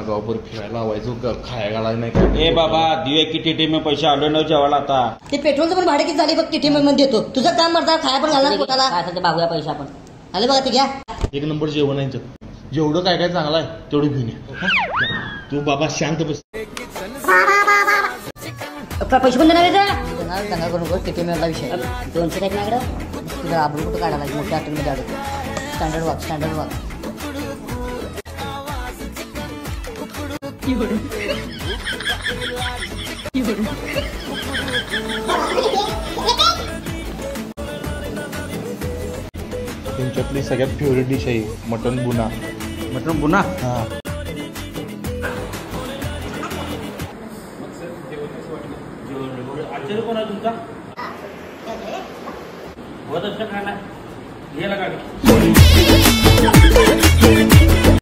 गावभर फिरायला लावायचो खाया घालाय नाही काय. ए बाबा दिवे किती टीम पैसे आले न जेवायला आता. ते पेट्रोलचं पण भाडे किती झाले बघ किती मध्ये देतो. तुझं काम करता खाया पण घालणार पोटाला. काय ते बागूया पैसे आपण आले बघा ते घ्या. एक नंबर जेवण आहे जेवढं काय काय चांगलं आहे तेवढं घेऊन ये. तू बाबा शांत बस. पैसे पण देणार दंगा करू नको. किती मिळाला विषय 200 टाईप माझ्याकडं. तुझा आबरू कुठं काढायला मोठ्या हॉटेलमध्ये अडवतो. स्टँडर्ड वाग स्टँडर्ड वाग. तुमच्यातली सगळ्यात फेवरेट डिश आहे मटन बुना. मटन बुना. हा आचार्य कोण आहे तुमचा? होत असं खायला गेला का?